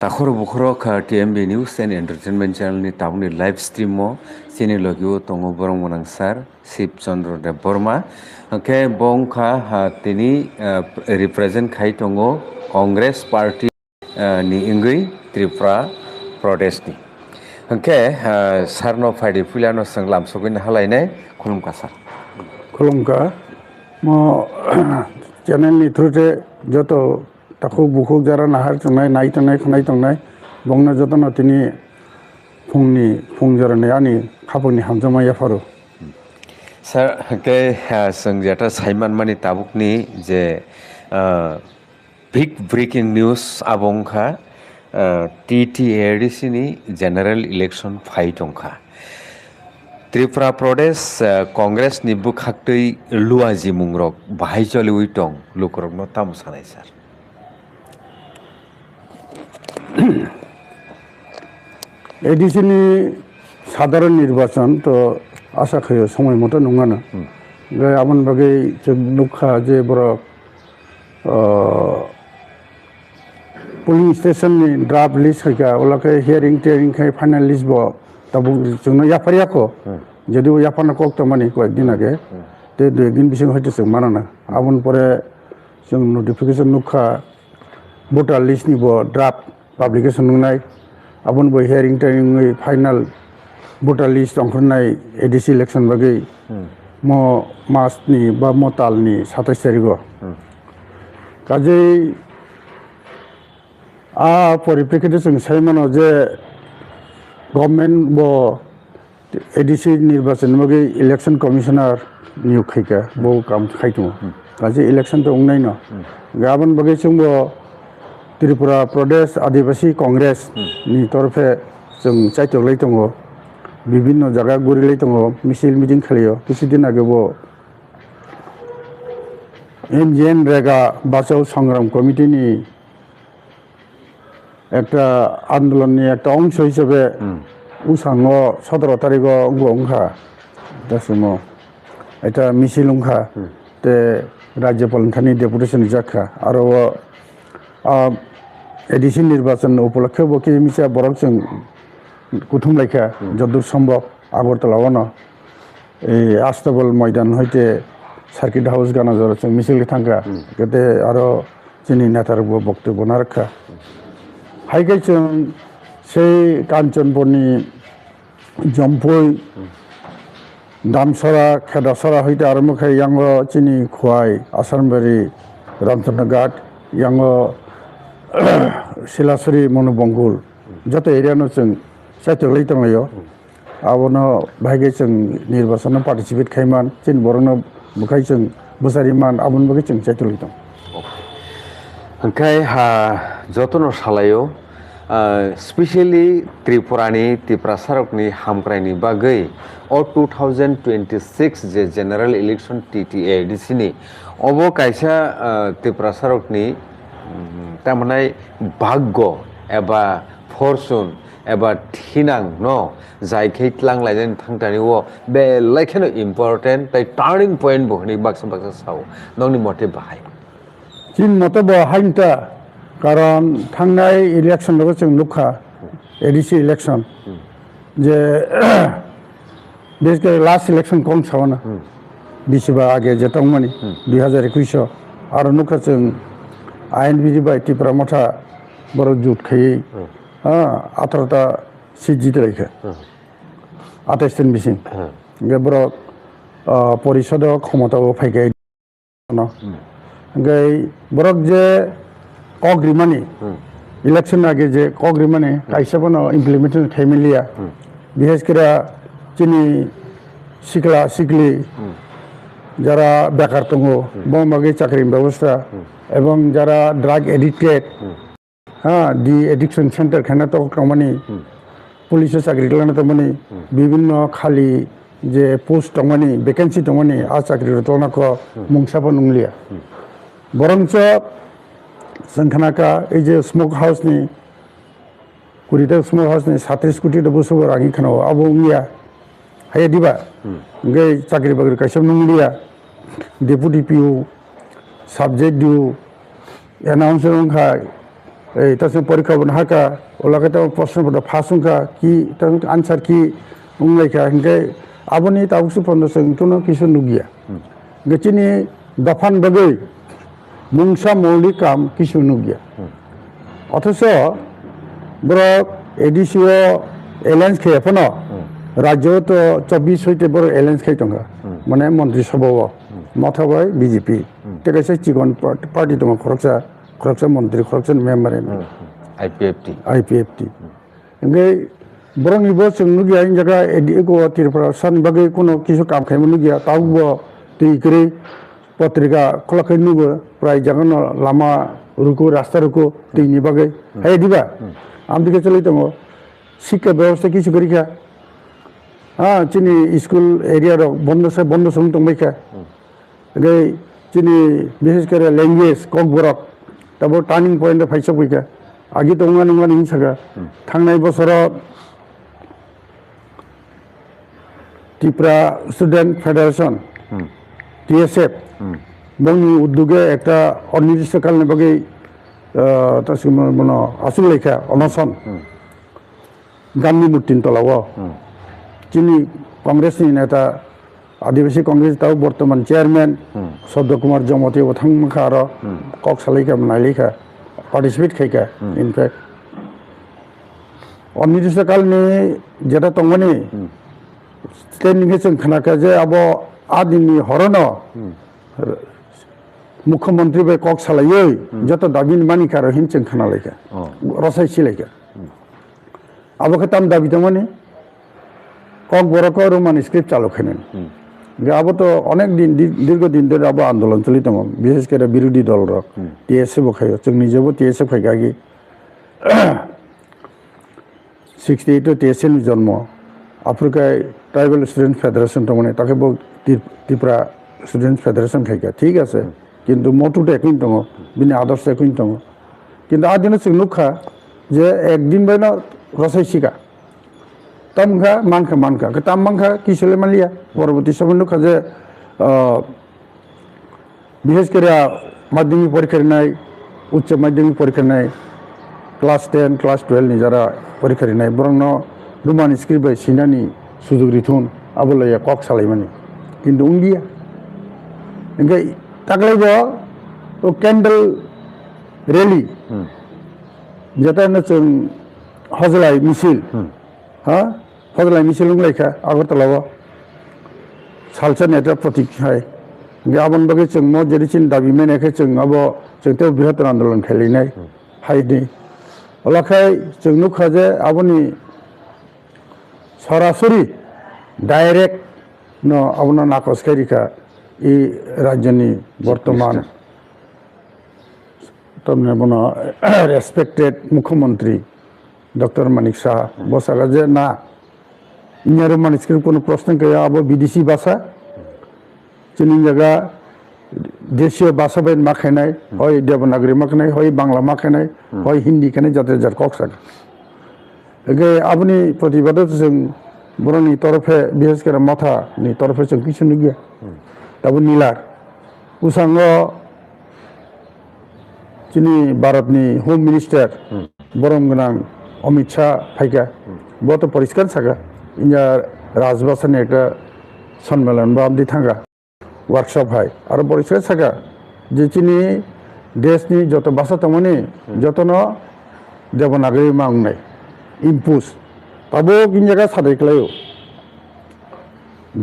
Takhor bukhoro kha TMB News and Entertainment Channel ni tabuni live stream mo sini logio tongo borong monang sar Sip Chandra Dev Burma ke bong kha tini represent khai tongo Congress Party ni ingui Tripura Pradesh ni sarno faidi filano sanglam sogin halainai khulumka sar खुलुमका म च्यानेलनि थ्रुते जत ताखु बुखुक Zara नाहार चंनाय नाय तंनाय खनाय तंनाय बंगना जतन तिनि फुं जराने आनि खाबुनि हामजामा याफारो sir ke sangjata Saiman mani tabukni je big breaking news abong kha TTADC ni general election fight ongkha Tripura Pradesh Congress ni bukhaktui luaji mungrok bahai choli uitong lukorok no tam sanai sir এডিসিনি সাধারণ নির্বাচন তো আশা খায় সময় মতো নङा না আমন বাগে নুখা যে বড় polling station ni draft list ka olake hearing tearing khai final list bo tabu jungno yapari ako যদি ও yapana kok to mani ko একদিন আগে তে দুই একদিন বিষয় হইতে সে মানা না আমন পরে जों নোটিফিকেশন নুখা ভোটার লিস্ট নিব ড্রাফট পাবলিকেশন নুনাই আমন বই হেয়ারিং টেয়ারিং ফাইনাল ভোটার লিস্ট অংখনাই এডিসি ইলেকশন বাগে ম মাসনি বা মতালনি 27 তারিখ কাজেই পরিপ্রেক্ষিতে जों সাইমানো যে গভর্নমেন্ট ব এডিসি নির্বাচন মগে ইলেকশন কমিশনার নিয়োগ খাইকা বউ কাম খাইতো কাজে ইলেকশন তো উংনাই ন গাবন বগে जों ত্রিপুরা প্রদেশ আদিবাসী কংগ্রেস নি তরফে जों চাইতলাই দङ বিভিন্ন জায়গা গরিলাই দङ মিছিল মিটিং খালিও কিছুদিন আগে ব এমজিএন রেগা বাঁচাও সংগ্রাম কমিটিনি একটা আন্দোলননি একটা অংশ হিসেবে উসাঙ্গ 17 তারিখ অংখা দাসম এটা মিছিল অংখা তে রাজ্যপাল খানি ডেপুটেশন জাখা আর এডিসি নির্বাচন উপলক্ষে বকি মিছা বরক जों কুথুম লাইখা যদুর সম্ভব আগরতলাওয়ানো এই আস্তাবল ময়দান হইতে সার্কিট হাউস গানা জর जों মিছিল থাঙ্গা গতে আর চিনি নেতার বক্তব্য না রাখা হাইগাই जों সেই কাঞ্চনপুরনি জম্পুই দামসরা খেদাসরা হইতে আরম্ভ খাই ইয়াঙ্গ চিনি খোয়াই আসামবাড়ি রামচন্দ্রঘাট ইয়াঙ্গ শিলাসরি মনোবঙ্গুল যত এরিয়ানো जों চাইতলাই দङयो আবনো ভাইগে जों নির্বাচন পার্টিসিপেট খাইমান চিন বরনো বুখাই जों বুসারিমান আবন বগে जों চাইতলাই দङ ओंखाय जतनो सालायो स्पेशली त्रिपुरानि त्रिपुरा सारकनि हामग्रायनि बागै 2026 जे जेनेरेल इलेक्शन TTADC नि अबो कायसा त्रिपुरा सारकनि तामानाय भाग्य एबा फरचुन एबा थिनां न जायखै लांलायनानै थांतानि ओ बे लाइखनो इम्पोर्टेन्ट ताइ टार्निं पॉइंट बहनि बाक्सा साव नंनि मते बाहाय চিন মতো হাইনটা কারণ থাংনাই ইলেকশন লোক जों নুখা এডিসি ইলেকশন যে বেসিক্যালি লাস্ট ইলেকশন কম সাওনা বিশবা আগে যেটা মানে 2021 আর নুখা जों আইন বিধি বাই ত্রিপুরা মঠা বড় জুট খাই 18টা সিট জিতে রাখে 28 দিন বিসিং বড় পরিষদ ক্ষমতাও ফাইগাই গাই বরক যে অগ্রিমানি ইলেকশন আগে যে অগ্রিমানি কাইসাবনো ইমপ্লিমেন্টেশন খাইমিলিয়া বিশেষ করে চিনি শিকলা শিকলি যারা বেকার দङ বমাগে চাকরির ব্যবস্থা এবং যারা drug addicted de addiction centre খানা তো কমানি পুলিশের চাকরি লানা তো মানে বিভিন্ন খালি যে পোস্ট দङনি ভ্যাকেন্সি দङনি আ চাকরি তলনাক মুংসাবো নংলিয়া বরঞ্চ जों खानाका এই যে স্মোক হাউসনি কুড়িটা স্মোক হাউসনি 37 কোটি বছর আগে খানো আবো মিয়া হাই দিবা গে চাকরি বাকরি কাইসব নংলিয়া ডেপুটি পিও সাবজেক্ট দিও অ্যানাউন্সার খাই এই তার সঙ্গে পরীক্ষা বন হাকা ওলাকে তো প্রশ্নপত্র ফাঁসুঙ্কা কি তার আনসার কি উংলাইকা হিংকে আবনি তাবসু পন্ডসং তুনো কিছু নুগিয়া গেচিনি দফান বাগৈ মুংসা মৌলিক কাম কিছু নুগিয়া অথচ বড় এডিসিও এলায়েন্স খেয়ে ফোন রাজ্য তো 24 হইতে বড় এলায়েন্স খাই টঙ্কা মানে মন্ত্রিসভা মথাবাই বিজেপি টেকাইছে চিকন পার্টি দङ খরকসা মন্ত্রী খরকসা মেম্বার আইপিএফটি ओमफ्राय बरंनिबो जोंनो गैया इन जायगा एडिको त्रिपुरा सान बागै कोनो किसु काम खायमोन गैया तावबो तैकरै पत्रिका खलाखै नुबो प्राय जागन लामा रुको रास्ता रुको तैनि बागै हाय दिबा आमदिके चलै दङ शिक्षा व्यवस्था किसु करिखा चिनी स्कुल एरिया बन्द सम दंबायखा ओमफ्राय चिनी बिशेष करे लैंग्वेज ककबरक दाबो टार्निं पॉइंट फाइसा फैखा आगे दंगा नङा नों सागा थांनाय बोसोराव त्रिपुरा स्टुडेंट फेडारेशन टीएसएफ बंनि उद्योगे एक अनिर्दिष्टकालनि बागै आसुलायखा अनशन गामनि मूर्तिनि तलाव चिनी कांग्रेसनि नेता आदिवासी कांग्रेस ताव बर्तमान चेयरमैन सद्य कुमार जमती बिथांमोनखा आरो कक सालायखा नायलेखा पार्टिसिपेट खायखा इनफैक्ट अनिर्दिष्टकालनि जेटा दंमोन स्टेटनिफ्राय जों खोनाखा जे अब आदिनि हरन मुख्यमंत्री बे कक सालायै जत दाबिनि मानिखा आरो हिन जों खोनालायखा रसायसिलायखा आबोखौ ताम दाबि दंमोन कक बर'खौ रोमान स्क्रिप्ट चालू खायनानै अब तो अनेक दिन दीर्घदिन धरे अब आंदोलन चलि दङ विशेष करे विरोधी दल टीएसएफ खायो जों निजेबो टीएसएफ खायगागि 68 टीएसएफ जन्म आफ्रिका ट्राइबल स्टूडेंट फेडरेशन दङ ताकेबो त्रिपुरा स्टूडेंट फेडरेशन खायगा ठीक আছে কিন্তু মতুটা একই দङ बिनि आदर्श একই दङ কিন্তু आदिनो जों नुखा जे एकदिन बायना रसायसिका तामखा मानखा ताम मानखा किसले मालिया परवर्ती समय नुखा जे विशेष करे माध्यमिक परीक्षा होनाय उच्च माध्यमिक परीक्षा होनाय क्लास 10 क्लास 12 नि जारा परीक्षा होनाय बरंन रुमान स्क्रिप्ट बाय सिनानि सुजुग रिथुन आबोलाया कक सालायमानि किन्तु उंगिया ओंखाय तागलायबो तो कैंडल रैली जेटा जों हजलाय मिছিল हजलाय मिছিল लायखा आगरतलाव सालसा नेता प्रतीक है गाबोन बागै जों म जेरैसिन दाबि मेनायखाय जों अब जोंथ' बृहत आन्दोलन खालायनाय हायनि अलाखाय जों नुखा जे आबनि सरासरि डाइरेक्ट न आबना नाकसखारिखा इ राज्यनि बर्तमान तमने बना रेस्पेक्टेड मुख्यमंत्री डॉक्टर मानिक शाह बसागा जे ना इन्यारो मानिसके कोनो प्रश्न गया अब विदेशी भाषा जोंनि जायगा देशीय भाषा बाय माखायनाय हय देवनागरी माखायनाय हय बांला माखायनाय हय हिंदी खानाय जाते जार कक्साग ओके आबनि प्रतिबाद जों बर'नि तरफे बिहेस करे माथानि तरफे जों किछु नुगिया दाबो निलार उसांग जोंनि भारतनि होम मिनिस्टार बरम गोनां अमित शाह फायगा बहुत परिष्कार सागा इन्जा राजभाषानि एक सम्मेलन बा आमदि थांगा वर्कशॉप है और परिष्कार सागा जेचिनि देशनि जत भाषा तमनि जतन देवनागरी मांगनाय इम्पुस ताबो किन जायगा सादायख्लायो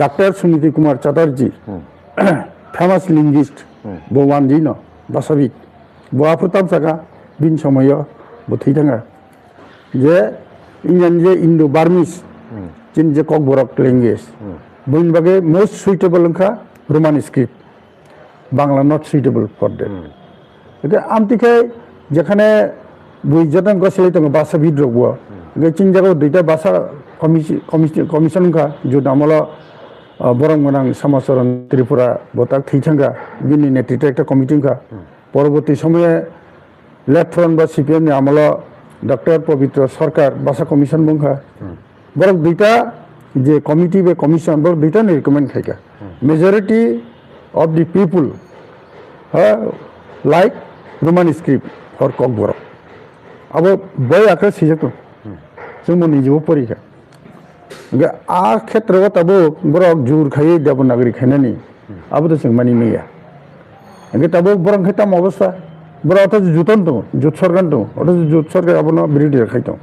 डॉक्टर सुनीति कुमार चटर्जी फेमास लिंगुइस्ट बवानजी न भाषाविद बहाफोर ताम सागा बिन समय बथै थाङा जे इंडियन जे इंडो बार्मिस जिन जे ककबरक लैंग्वेज बयनि बागै मोस्ट सुइटेबल ओंखा Roman script Bangla nut suitable for that okay आमतिखाय जेखाने बुइजातां गसलै दङ भाषाविद रगबो ओके चिन जायगायाव दुइटा भाषा कमिसन ओंखा जो दामला बरं गोनां समाजरन त्रिपुरा बताक थैथांगा बिनि नेतृत्व एक कमिटि ओंखा परवर्ती समय लेफ्ट फ्रंट बा सीपीएम नि आमला डॉक्टर पवित्र सरकार भाषा कमिशन बुंखा बरक दुइटा जे कमिटी बे कमिशन बरक दुइटा नि रिकमेंड खायगा majority of the people like Roman script for Kokborok abo boy akra sijakto जोंबो निजेबो परीक्षा आ क्षेत्रआव ताबो बरक जुर खायो देबनागरी खायनानि आबो तो जों मानि मैया ओंखाय ताबो बरं खायताम अवस्था बरक जुतन दं जुत सरगान दं अथ जुत सरगार आबो बिरोधी खायताम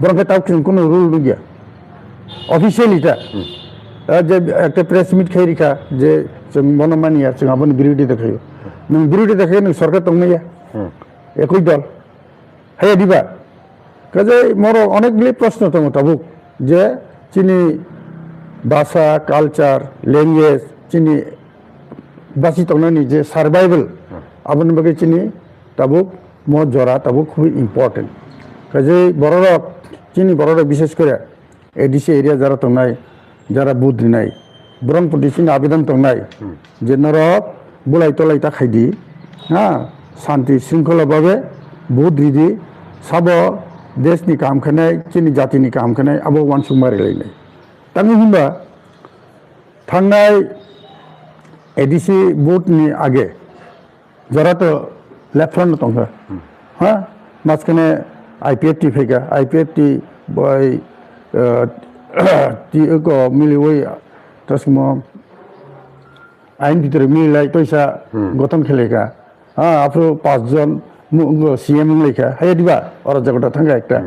बरं खाय ताब कोनो रुल गैया अफिशियली ता जे একটা প্রেস মিট খাই রেখা যে जों মনে মানিয়া जों आबो बिरोधी देखायो नों बिरोधी देखायो नों सरकार दंनाया একই দল हाया दिबा কাজে মোর অনেকগুলি প্রশ্ন তো মোতাবক যে চিনি ভাষা কালচার ল্যাঙ্গুয়েজ চিনি বাঁচি তংনানি যে সার্ভাইভাল আবন বাকে চিনি তাবুক মো জরা তাবুক খুবই ইম্পর্টেন্ট কাজে বড়রক চিনি বড়রক বিশেষ করে এডিসি এরিয়া যারা তংনাই যারা বুধ নাই বরং প্রতি চিনি আবেদন তংনাই যে নরক বুলাই তলাই তা খাইদি হ্যাঁ শান্তি শৃঙ্খলাভাবে বুধ দিদি সাব देशनि काम खानाय चिनि जातिनि काम खानाय आबो वानसुं मारिलायनाय तांनि होनबा थांनाय एडिसि भोटनि आगे जराथ लेफ्टफ्रन्ट दंखा हा मासखाने आईपीएफटी फैगा आईपीएफटी बाय टी को मिलिवै तसमो आइन भितर मिलाय तैसा गठन खेलेगा हा आफ्रो 5 जन सीएम लेखा हाय दिबा और जगटा थांगा एकटा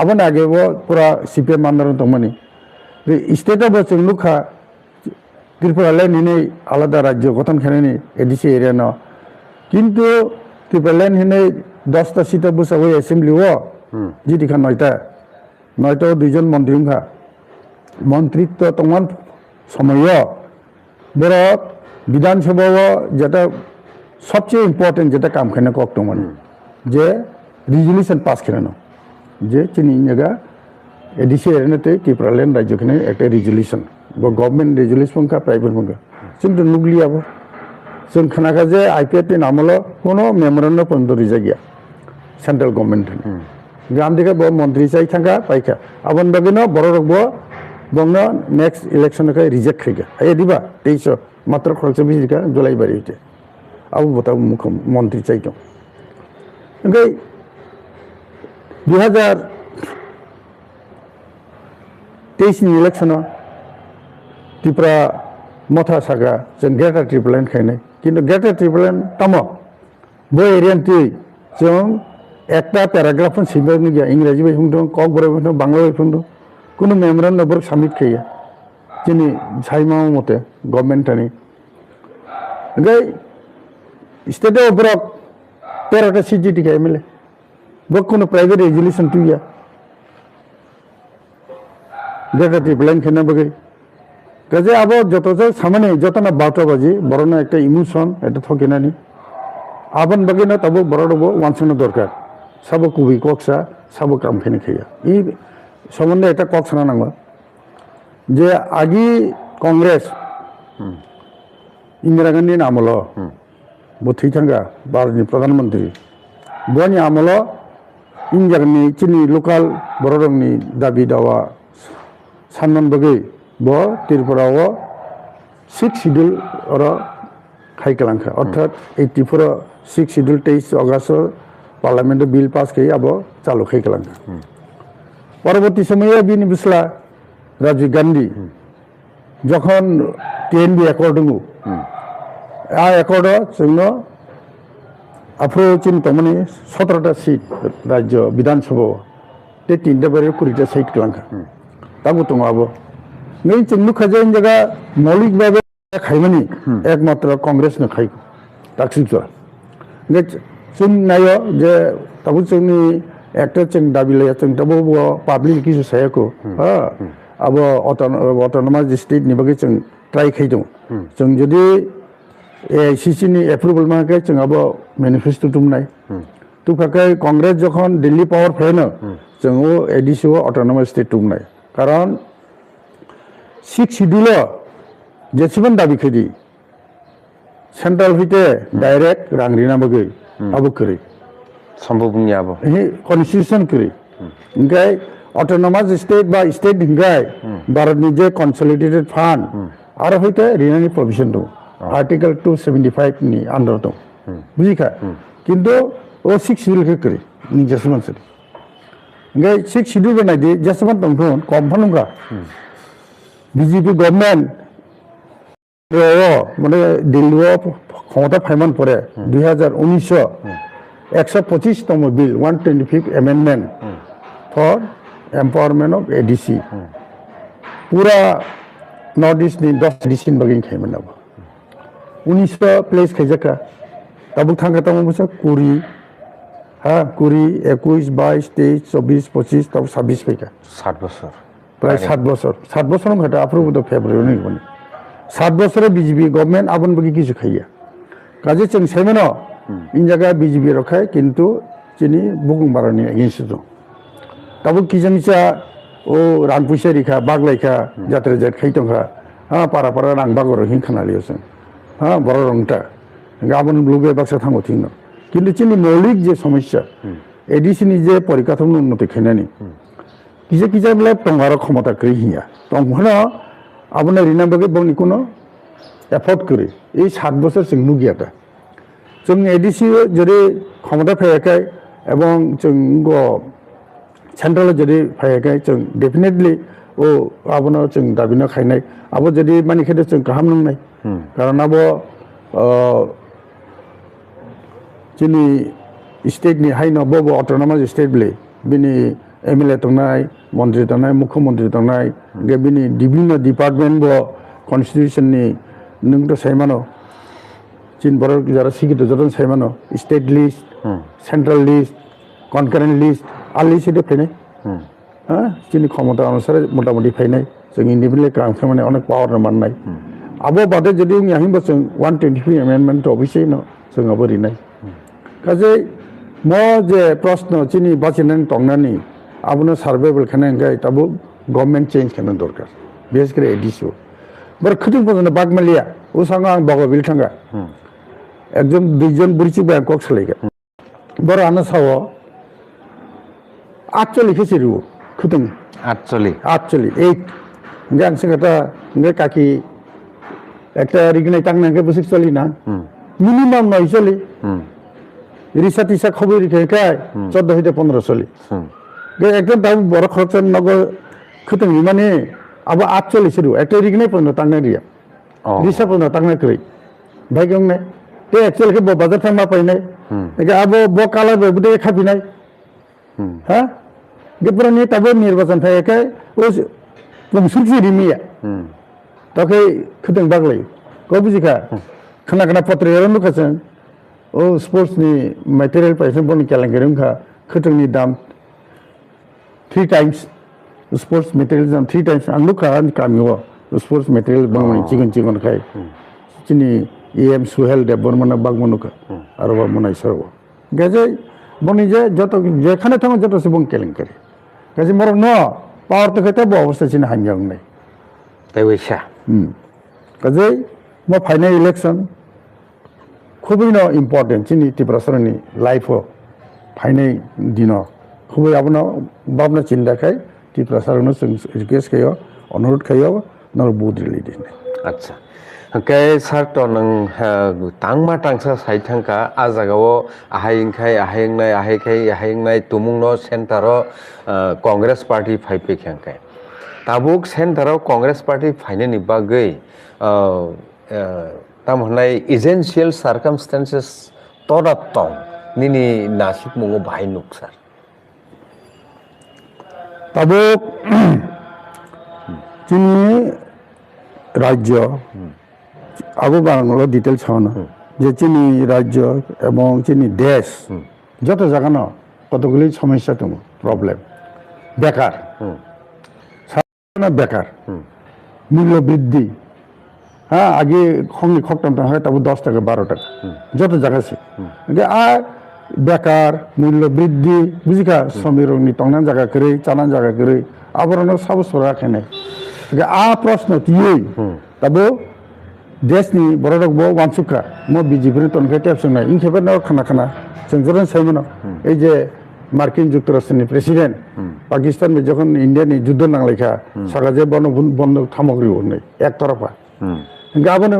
आबन आगे वो पूरा सीपीएम आंदोलन दंमोन स्टेट अब जों लुखा त्रिपुरालाय निनै आलादा राज्य गठन खानायनि एडिसि एरिया न किन्तु त्रिपुरालाय निनै 10टा सीटा बसावै एसेम्बली वो जिदिखा 9टा दुइजन मन्त्रीखा मन्त्रित्व तंगन समय बरक विधानसभा जेटा सबचेয়ে इम्पोर्टेंट जेटा काम खाने को अक्टोमन जे रिजोल्यूशन पास खानो जे चिनी जगह एडिसि एरियाते त्रिपुरालैंड राज्य खाने एक रिजोल्यूशन वो गवर्नमेंट रिजोल्यूशन का प्राइवेट मंगा जों तो नुगलियाबो जों खानाखा जे आईपीएफटी नामल कोनो मेमोरेंडम पंदरी जागिया सेंट्रल गवर्नमेंट गाम देखा बो मंत्री चाइ थांगा पाइखा आबन बगेनो बररकबो बंगनो नेक्स्ट इलेक्शन का रिजेक्ट खैगा आय दिबा 23 मात्र खरच बिजिका जुलाई बारिते आबो बता मुख्यमंत्री चाहिए ओंखाय 2023 नि इलेक्शन त्रिपुरा मथा सागा जों ग्रेटार त्रिपुरालैंड खायनाय किन्तु ग्रेटार त्रिपुरालैंड तामो बो एरियानति जों एकटा पेराग्राफ सिबायनि गया इंराजी बाय बुंदों कक बराय बुंदों बांला बाय बुंदों कुनु मेमोरेंडम बर साबमिट खाया जोंनि साइमा मते गवर्नमेन्टनि ओंखाय स्टेट ऑफ ब्रॉक 13टा सीट जितिका एमएलए वो कोनो प्राइवेट रेजोल्यूशन तुया ग्रेटार त्रिपुरालैंड खाना बगै কাজে আবো যত সামনে যত না 12টা বাজে বড় না একটা ইমোশন এটা থাকে না নি আবন বাগে না তব বড় বড় ওয়ানসন দরকার সব কুবি কক্সা সব কাম খেনে খাইয়া এই সম্বন্ধে এটা কক্সনা নাঙ্গ যে আগি কংগ্রেস ইন্দিরা গান্ধী আমল बुथै थांगा भारतनि प्रधानमंत्री बनि आमल इंजागनि चिनि लोकल बररंनि दाबि दावा सानमन बगै ब त्रिपुराव 6 शिड्यूल और खाइकलांखा अर्थात 84 6 शिड्यूल 23 अगस्त पार्लियामेंट बिल पास खाइ अब चालू खाइकलांखा परवर्ती समय बिनि बिस्ला राजीव गांधी যখন টিএনবি অ্যাকর্ড दङ आ एकर्ड जोंनो अप्रोचिन तमने 17टा सीट राज्य विधानसभा ते 3टा बारे 20टा सीट क्लांखा ताबो तंगाबो नै जोंनो खाजेन जगह मौलिक भाबे खाइमानि एकमात्र कांग्रेस न खाइ ताकसिजो ने जों नायो जे ताबो जोंनि एकटा जों दाबिलाया जों ताबो पाब्लिक किसु सायाको हा अब अटोनोमास स्टेट नि बागै जों ट्राइ खाइदों जों जुदि एआईसीसी नि एप्रुवल माके जों अब मैनिफेस्टो तुमनाय तुखाखाय कांग्रेस जखन दिल्ली पावर फैनो जों एडिसि अटोनोमास स्टेट तुमनाय कारण 6 शिड्यूल जेसेबां दाबि खैदि सेंट्रल हইতে डायरेक्ट रांग्रिना बगै अब करै सम्भव नि अब हे कन्स्टिट्यूशन करै ओंखाय अटोनोमास स्टेट बा स्टेट हिंगाय भारतनि जे कन्सोलिडेटेड फान्ड आरो हইতে रिनानि प्रोविजन दं आर्टिकल 275 नि अंडर दं बुझिखा किन्तु o 6 schedule ke kri ni jasman sari ngai 6 schedule banai di jasman tong thon komphanum ka BJP government মানে দিল্লী ক্ষমতা ফাইমান পরে 2019 125তম বিল 125th amendment for empowerment of ADC পুরা নর্থ ইস্ট नि 10 ADC बगिन खाइमन अब 19 प्लेस खाइजाका तब थांगा तम बस 20 हां 20 21 22 23 24 25 तब 26 फैका 7 বছর প্রায় 7 বছর ঘটা अप्रूव तो फेब्रुआरी नि बने 7 বছরে বিজেপি গভর্নমেন্ট আবন বগি কিছু খাইয়া কাজে চং সাইমেন ইন জায়গা বিজেপি রখায় কিন্তু চিনি বুকুং বারানি এগেইনস্ট দं তাবো কিজানিসা ও রান পয়সা রিখা বাগলাইখা যাত্রা জাত খাইতংখা হ্যাঁ পারা পারা রাং বাগর হিং খানালিওছ হ্যাঁ বড় রংটা গাবন লুগে বাক্সা থাঙ্গো থিং কিন্তু চিনি মৌলিক যে সমস্যা এডিসিনি যে পরিকাঠামো উন্নতি খাইনানি কিজে কিজে বলে টঙ্গার ক্ষমতা কই হিয়া তংহনা আপনার রিনাবাগে বংনি কোনো এফোর্ড করে এই 7 বছর जों नुगियाटा जों एडीसी যদি ক্ষমতা ফায়াকাই এবং जों সেন্ট্রাল যদি ফায়াকাই जों डेफिनेटली ও আপনার जों দাবিনা খাইনাই আবো যদি মানি খেতে जों গাহাম নংনাই কারণ আবো যিনি স্টেটনি হাইনো ববো অটোনমাস স্টেট বলে বিনি एमएलए तंनाय मन्त्री तंनाय मुख्यमंत्री तंनाय गेबिनि विभिन्न डिपार्टमेंट बो कन्स्टिट्यूशन नि नों तो साइमानो चिन बर जरा सिगित जतन साइमानो state list central list concurrent list आली सिदे फैनाय हां चिनि क्षमता अनुसार मोटामोटी फैनाय जों इन्डिपेंडेंट काम खामानि अनेक पावर माननाय आबो बादे जदि याहिंबो जों 123 अमेंडमेंट अबैसे न जों अबरिनाय काजे म जे प्रश्न चिनि बाचिनान तंनानि आपनो सार्वेबल खाने गाय तब गवर्नमेंट चेंज खाने दरकार बेस करे एडीसी बर खतिं पजन बागमालिया उ सांगा आं बगबिल थांगा एकजन दुइजन बुरिचि बैंकक सलायगा बर आना साव 48 खेसिरु खतिं 48 8 गां संगता गे काकी একটা রিগনাই টাংনাকে বসে চলি না মিনিমাম 9 চলি রিসাতিসা খবর রিখায় 14 হইতে 15 চলি একদম দাম বড় খরচ নগর খতম মানে আবো 48 রু একটা রিগনে পর্যন্ত টাংনা রিয়া রিসা পর্যন্ত টাংনা কই ভাই গং নে তে एक्चुअल के बाजार थांबा पाइनाय एके आबो ब काला बदे खाबिनाय हा गेपुरानि ताबो निर्वाचन थायके ओ पंसुलसि रिमिया तके खतम बागलै को बुजिखा खाना खाना पत्र एरन लुकासन ओ स्पोर्ट्स नि मटेरियल पैसा बनि केलेंगेरंखा खतमनि दाम 3 times sports materials and 3 times ang lukha an kamyo sports material bangmani chigon khai chini em suhel de bormana bagmanuka arwa monai sarwa gaje boni je joto jekhane thang joto sebong keleng kare gaje mor no power to khete bo obostha chini hanjang nai tai wesa gaje mo final election খুবই no important chini tiprasarani life o final dino খুবই আপনার ভাবনা চিন্তা খাই টি প্রসারণ request খাইও অনুরোধ খাইও নর বুধ রিলি দিন আচ্ছা কে সার তো নং তাংমা টাংসা সাই থাংকা আ জাগাও আহাইংখাই আহাইংনাই তুমুংনো সেন্টারো কংগ্রেস পার্টি ফাইপে খ্যাংকাই তাবুক সেন্টারো কংগ্রেস পার্টি ফাইনানি বাগৈ তামহনাই এজেন্সিয়াল সার্কামস্টেন্সেস তদাত্তং নিনি নাসিক মুঙ্গো বাহাই নুকসার তবে চিনি রাজ্য আবু বাংলা ডিটেলস হন যে চিনি রাজ্য এবং চিনি দেশ যত জায়গা না কতগুলি সমস্যা দङ প্রবলেম বেকার বেকার মূল্য বৃদ্ধি হ্যাঁ আগে খংনি খকটাম হয় তবে 10 টাকা 12 টাকা যত জায়গা আছে আর বেকার মূল্য বৃদ্ধি বুঝিকা সমীরংনি তংনান জায়গা করে চালান জায়গা করে আবরণ সব সরা খেনে আ প্রশ্ন তিই তবে দেশনি বড়ক বো ওয়ানসুকা ম বিজেপি তনকে টেপসনা ইনখেবে ন খানা খানা जों साइमन এই যে মার্কিন যুক্তরাষ্ট্রের প্রেসিডেন্ট পাকিস্তান যখন ইন্ডিয়ানি যুদ্ধ নাংলাইখা সাগাজে বন্ধ সামগ্রী নেই একতরফা গাবন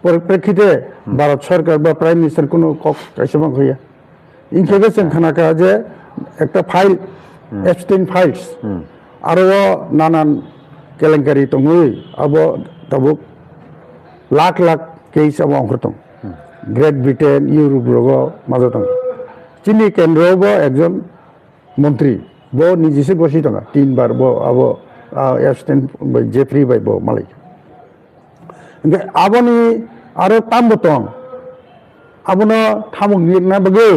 পরিপ্রেক্ষিতে ভারত সরকার বা প্রাইম মিনিস্টার কোনো কাইসেবাং হইয়া ইনকেবে जों खोनाखा যে একটা ফাইল এপস্টেইন ফাইলস আরো নানান কেলেঙ্কারি দङै আবো তাবুক লাখ লাখ কেস আবো অংশ দं গ্রেট ব্রিটেন ইউরোপ রগো মাঝে दं চিনি কেন্দ্রবো একজন মন্ত্রী বো নিজেসে গসি দङ 3 বার বো আবো এপস্টেইন জেফ্রি বাই বো মালিক আবনি আরো তামবো दं আবনো थामुक लिरना बगै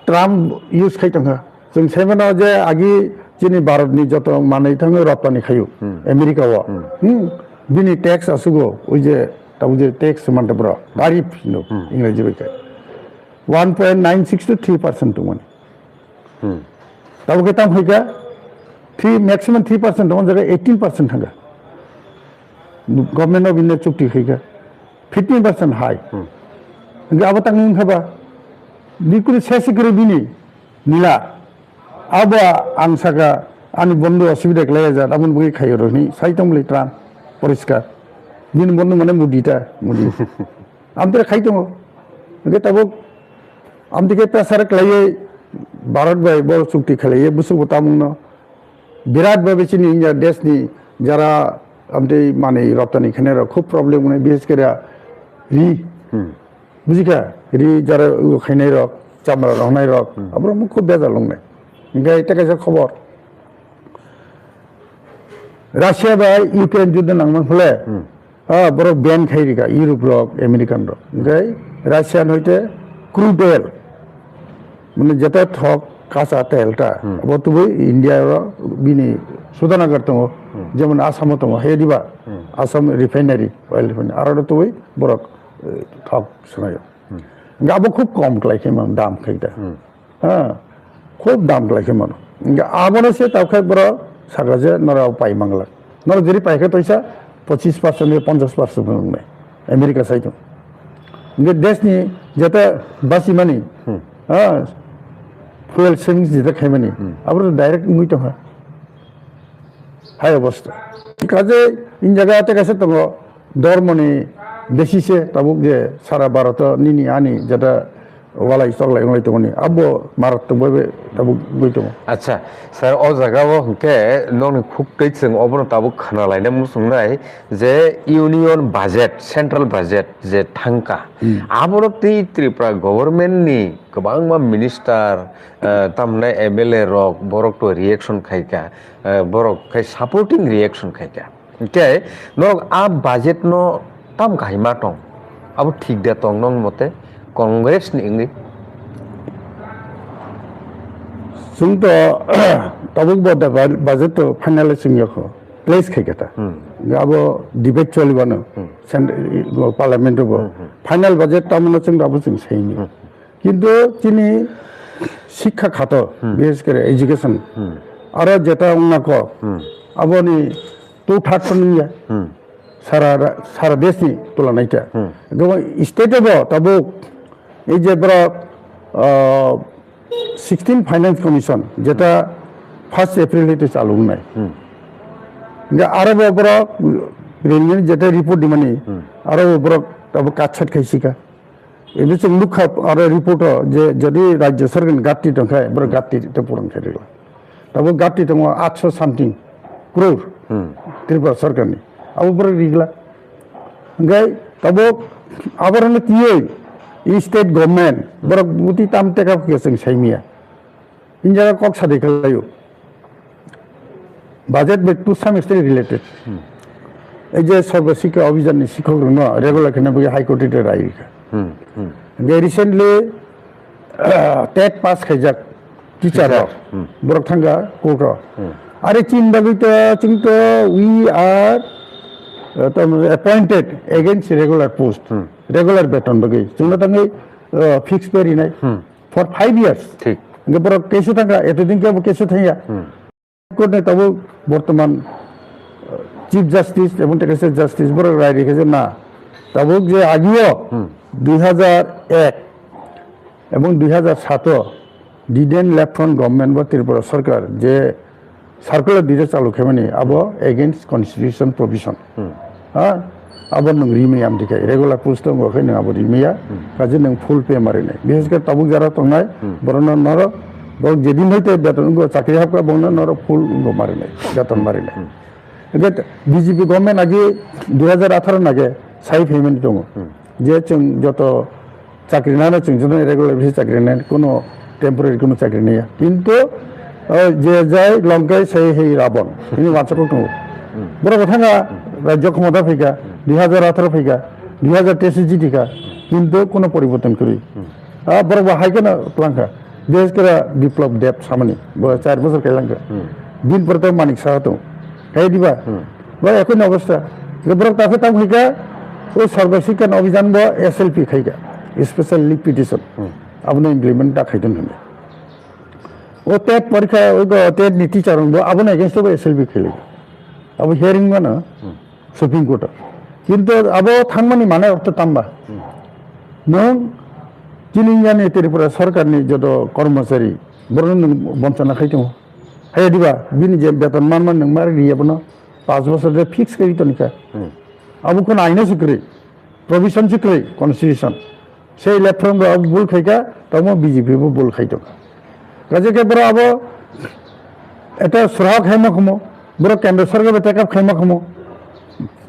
ट्राम्प इउज खाइथाङो जों सेभेनाव जे आगि जोंनि भारतनि जत मानै थाङो रप्तानि खायो आमेरिकाव बिनि टेक्स आसुगो ओइ जे ताबु जे टेक्स मानतब्र तारिफ नो इंराजि बायखाय 1.96 to 3% दंमोन ताबु के ताम फैगा 3 मैक्सिमाम 3% दंमोन जगह 18% थांगा गभर्नमेंट ऑफ इंडिया चुक्ति फैगा 15% हाई अब तंग खबा निकुल सेसिकुरि बिनि निला अब आं सागा आनि बन्धु असुबिदा गलाया जा आमन बुगे खायो रनि साइतम लिट्रा परिष्कार दिन बन्धु माने मुदिता मुदि आमते खाइतो गे तब आमते पेसार खलाये भारत बाय बर चुक्ति खलाये बुसु बतामुन बिराट बाबेचिनि इंडिया देशनि जारा आमते माने रप्तानि खनेर खूब प्रॉब्लेम ने बिहेस करा रि बुझिका रि जारा खाइनाय रक चामड़ा रहनाय रक आब्रो खूब बेजार लंनाय इंगा इटा कैसे खबर राशिया बा यूक्रेन युद्ध नांगमन फले बरो बैन खाइरिका यूरोप रक अमेरिकान रक इंगा राशियान हइते क्रूड ऑयल माने जेता थक कासा तेलटा बतुबो इंडिया र बिनि सुदानगर दङ जेमन आसाम दङ हेदिबा आसाम रिफाइनारि ऑयल रिफाइनारि आरो तबै बरक थक सनायो गाबो खूब कम खालायखैमोन दाम खैदा खूब दाम खालायखैमोन आबनो से तावखाय बर सागाजे नराव पाइ मांगला नर जेरि पाइखै तैसा 25% ने 50% मोननाय अमेरिका साइड इंगे देशनि जेता बासि मानि ফুয়েল সেভিংস যেটা খাইমানি আবার ডাইরেক্ট মুইতো হয় হাই অবস্থা কাজে ইন জায়গাতে কাছে তো ধর্মনি বেশিছে তাবুক যে সারা ভারত নিনি আনি যেটা ওয়ালাই চগলাই ওলাই তমনি আবো মারাত্মকভাবে তাবুক বইতো আচ্ছা স্যার ও জায়গাও হকে নন খুব কইছেন অবন তাবুক খানা লাইনে মুসুংনাই যে ইউনিয়ন বাজেট সেন্ট্রাল বাজেট যে থাঙ্কা আবরতি ত্রিপুরা গভর্নমেন্টনি गोबां मा मिनिस्टार तामने एमएलए रक बरक तो रिएक्शन खाइका बरक खाइ सपोर्टिंग रिएक्शन खाइका के नक आ बजेट नो ताम गाइमा दं अब ठीक दे दं नंग मते कांग्रेस नि इंगि जों तो तबुक बदा बजेट तो फाइनल सिंगखो प्लेस खाइकाता अब डिबेट चलिबानो पार्लियामेंट फाइनल बजेट तामनो जों दाबो जों सैनि কিন্তু তিনি শিক্ষা খাত বিশেষ করে এডুকেশন আর যেটা উন্নক আবনি টু থার্ড নিয়া সারা সারা দেশনি তুলনাইটা গোবাं স্টেটেব তাবো এই যে বড় 16 ফাইন্যান্স কমিশন যেটা 1 এপ্রিল হতে চালু নাই আরো বড় রেলওয়ে যেটা রিপোর্ট দিমানি আরো বড় তাবো কাছাট খাইছিকা এবে जों लुक आरो रिपोर्ट जे जदि राज्य सरकार गाति दंखाय बर गाति ते पुरन खेरेला तब गाति दङ 800 समथिंग करोड़ त्रिपुरा सरकारनि अब बर रिगला गाय तब आबरन कियै इ स्टेट गवर्नमेंट बर बुति ताम टेका फकेसं साइमिया इनजा कक सादे खलायो बाजेट बे टु सम एक्सटेंट रिलेटेड এই যে সর্বশিক্ষা অভিযানের শিক্ষক রেগুলার কেন হাই কোর্টে রাইকা they recently TET pass khajak teacher borok thanga court are chin bagito chingto we are appointed against regular post regular beton bagi chingna tangi fixed pay rinai for 5 years ঠিক nge borok kesu thanga etodin ke kesu thaya court ne tabo bortoman chief justice ebon tekese justice borok rai rekheje na tabo je agio 2001 এবং 2007 didn't left front government বা ত্রিপুরা সরকার যে circular দিতে চালু খেমানি আবো against constitution provision হ্যাঁ আবার নং Rimi আমদিকে regular post দङ খাय नों आबो रिमिया काजे नों फुल पे मारिनाय बिसेस के ताबुक जारा तंनाय बरन नर बक जेदिन हयते बेतन गो चाकरि हाबका बंग नर फुल गो मारिनाय बेतन मारिनाय एगे बीजेपी गवर्नमेंट आगे 2018 नागे साइ पेमेंट दङ जे जों जत চাকরি না না जों রেগুলার বেসিস চাকরি নেন কোনো টেম্পোরারি কোনো চাকরি নেই কিন্তু যে যায় লঙ্কায় সেই হেই রাবণ ইনি বাচ্চাকে দङ বড় কথা না রাজ্য ক্ষমতা ফেকা 2018 ফেকা 2023 জিটিকা কিন্তু কোনো পরিবর্তন করি বড় বাহাই কেন প্লাঙ্কা দেশ করে বিপ্লব দেব সামনে 4 বছর কেলাঙ্কা দিন পরতে মানিক সাহা তো খাই দিবা বড় এখন অবস্থা বড় তাফে তাম হইকা ও সর্বশিক্ষণ অভিযান ব এসএলপি খাইকা স্পেশাল লিপিটিশন আপনি ইমপ্লিমেন্ট টা খাইতেন হলে ও টেট পরীক্ষা ওই টেট নীতি চরণ ব আপনি এগেইনস্ট এসএলপি খেলে अब हियरिंग में ना सुप्रीम कोर्ट किंतु अब थांगमानी माने अर्थ तांबा नों चिनिंगानी त्रिपुरा सरकार नि जो कर्मचारी बरन बंचना खाइतो है दिबा बिनि जे बेतन मान नों मार रियाबनो 5 बছর दे फिक्स करी तो निका अब कोन आइना सुकरे प्रोविजन सुकरे कॉन्स्टिट्यूशन से लेफ्रम अब बुल खाइका तमो बीजेपी बो बुल खाइतो काजे के बरा अब एटा सुराग है मखमो बरो केंद्र सरकार टेकअप खाइमा खमो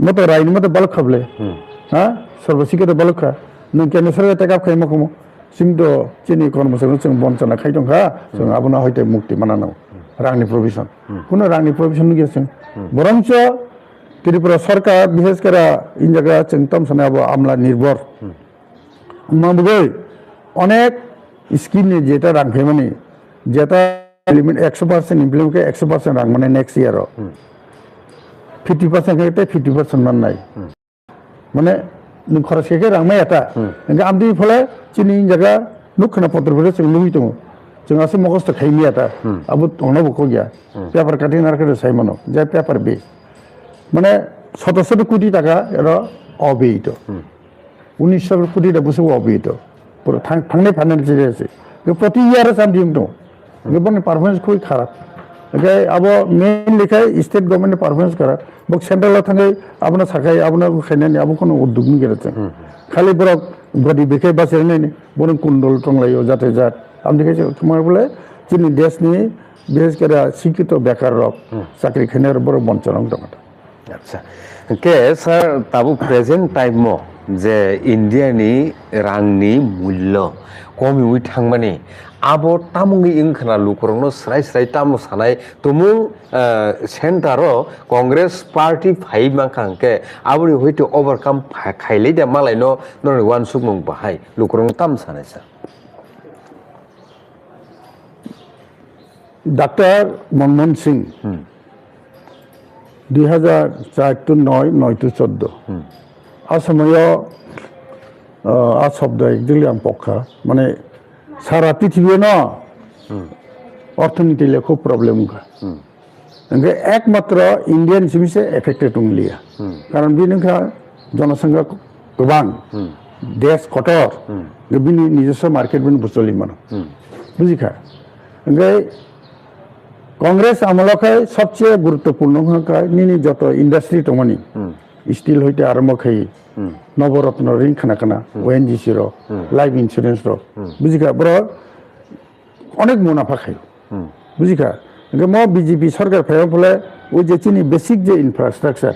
मत राइन मत बल खबले हां सर्वसिके तो बल खा न केंद्र सरकार टेकअप खाइमा खमो सिंदो चिनि कर्मचारी जों बंचना खाइदों खा जों आबना हयते मुक्ति मानानो रांनि प्रोविजन कुनो रांनि प्रोविजन गैया जों बरंच त्रिपुरा सरकार विशेष करा इन जगह जों तमसना अब आमला निर्भर माबगै अनेक स्किम नि जेटा रां फेमानि जेटा इम्प्लीमेंट 100% इम्प्लीमेंट के 100% रां माने नेक्स्ट ईयर 50% के 50% मान नाय माने नों खरच के रां माय आता नों आमदि फले चिनि जगह नुखना पत्र फले जों लुइ दङ जों आसे मगस्त खाइनि आता अब तंनो बको गया पेपर काटिं नारके साइमनो जे पेपर बे माने 17 কোটি টাকা এর অবৈধ 1900 কোটি টাকা বসে অবৈধ পুরো থাংনে ফাইনান্সিয়াল আছে প্রতি ইয়ারে সামদিম দङ गोबां पारफरमेंस खुब खाराब ओमफ्राय अब मेन लेखाय स्टेट गवर्नमेंट पारफरमेंस खाराब बक सेंट्रल थाङै आपना साखाय आपना खायनानै अब कोनो उद्योग नि गेरेजों खालि बरक बडि बेखाय बासिरनायनि बरं कुंडल टंलायो जाते जात आमनि खायसे तुम्हार बोले जोंनि देशनि बिशेष करे शिक्षित बेकार रक साख्रि खायनाय बर बंचन दङ আচ্ছা के सर ताबु प्रेजेंट टाइम मो जे इंडिया नि रांनि मूल्य कमि उइ थांमानि आबो तामुंनि इंखना लुकरंनो स्राय स्राय तामु सानाय तुमुं सेंटारो कांग्रेस पार्टी फाइ माखांके आबुनि हयतो ओवरकम खाइले दे मालायनो नर वान सुकमुं बाहाय लुकरंनो ताम सानाय सर डॉक्टर मनमोहन सिंह 2004 9 9 14 आ समय आ शब्द एक्चुअली आम पक्का माने सारा पृथ्वी न अर्थनीति खूब प्रॉब्लम का एकमात्र इंडियन से एफेक्टेड लिया कारण बिनखा जनसंख्या गोबां देश कटर बिनि निजस्व मार्केट बिन बुचलि मान बुझिखा कांग्रेस आमलखाय सबसे गुरुत्वपूर्ण होखाय निनि जत इंडस्ट्री तमनि स्टील हयते आरम्भ खाय नवरत्न रिं खाना खाना ओएनजीसी रो लाइफ इंश्योरेंस रो बुझिखा बर अनेक मुनाफा खाय बुझिखा म बीजेपी सरकार फाय फले ओ जे चिनि बेसिक जे इंफ्रास्ट्राक्चर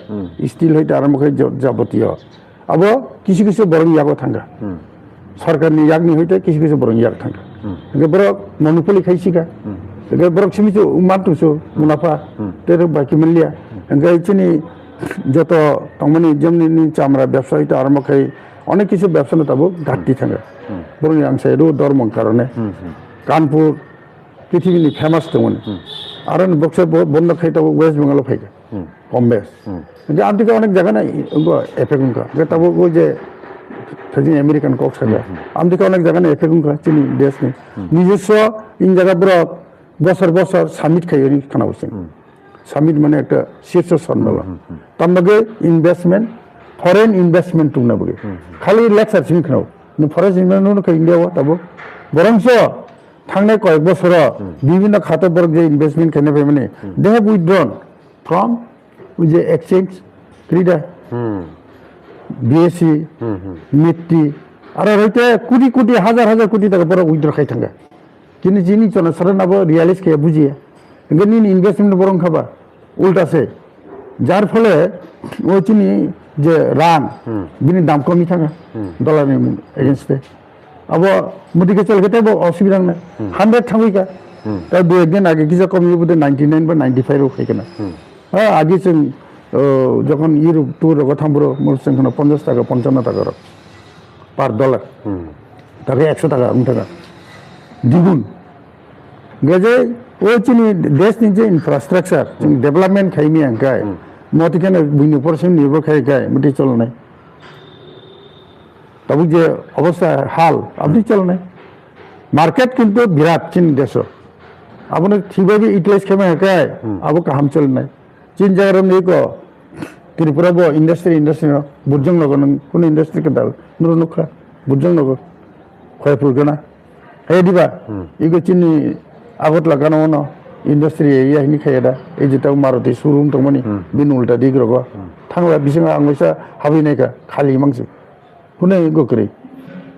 स्टील हयते आरम्भ खाय जाबतीय अब किछु किछु बरं यागो थांगा सरकारनि यागनि हयते किछु किछु बरं याग थांगा बर मोनोपोली खायसिका बरक सिमिसो मातुसो मुनाफा तेरे बाकी मिलिया ओंखाय चिनि যত তমনি জমনি চামড়া ব্যবসা হইতে আরম্ভ খাই অনেক কিছু ব্যবসা তাবো ঘাটতি থাকে বরং আংশে এরও ধর্ম কারণে কানপুর পৃথিবীনি ফেমাস দমন আর বক্সে বন্ধ খাই তাবো ওয়েস্ট বেঙ্গল ফাইকা কম বেশ কিন্তু আন্তিকে অনেক জায়গা নাই এফেক্ট উনকা তাবো ওই যে আমেরিকান কক সাজা আন্তিকে অনেক জায়গা নাই এফেক্ট উনকা চিনি দেশ নেই নিজস্ব ইন জায়গা বছর বছর সামিট খাই খানা বসে সামিট মানে একটা শীর্ষ সম্মেলন তার লগে ইনভেস্টমেন্ট ফরেন ইনভেস্টমেন্ট টুনা বলে খালি লেকচার সিং খাও ফরেন ইনভেস্টমেন্ট ইন্ডিয়া তাবো বরংস थांनाय कयेक बছर विभिन्न खातोफोर जे इनभेस्टमेंट खालामनाय फैयो माने they have withdrawn from the exchange trade BSC মেট্রি আর হইতে কোটি কোটি হাজার হাজার কোটি টাকা পরে উইথড্র খাই থাকা কিন্তু যিনি জনসাধারণ আবার রিয়ালিস্ট খেয়ে বুঝিয়ে নিন ইনভেস্টমেন্ট বরং খাবা উল্টাছে যার ফলে ওই চিনি যে রান বিনি দাম কমই থাকা ডলারनि এগেনস্টে আবার মুদিকে চল খেতে অসুবিধা না 100 থাকুইকা তা দু একদিন আগে কিছু কমিয়ে বোধ 99 বা 95 খাই কেনা হ্যাঁ আগে যখন ইউরোপ টুর কথা বড় মোর 50 টাকা 55 টাকা পার ডলার তাকে 100 টাকা টাকা দ্বিগুণ গেছে ওই চিনি দেশ নিজে ইনফ্রাস্ট্রাকচার ডেভেলপমেন্ট খাইনি আঙ্কায় মতিখানে বিভিন্ন পরিশ্রম নির্ভর খাই গায় মোটে চল নাই তবু যে অবস্থা হাল আপনি চল নাই মার্কেট কিন্তু বিরাট চীন দেশ আপনার ঠিকভাবে ইউটিলাইজ খেমে একাই আবো কাহাম চল নাই চীন জায়গার নেই ত্রিপুরা ইন্ডাস্ট্রি বুর্জং নগর কোন ইন্ডাস্ট্রি কে দাল নুরনুখা বুর্জং নগর খয়পুরগনা হে দিবা ইগো চিনি আগত লাগানো না ইন্ডাস্ট্রি এরিয়া হিনি খাইয়া এই যেটা মারুতি শোরুম দंमोन बिन उल्टा दिग रग थांला बिसंगा आंगैसा हाबिनायका खालि मांसि हुनै गोख्रै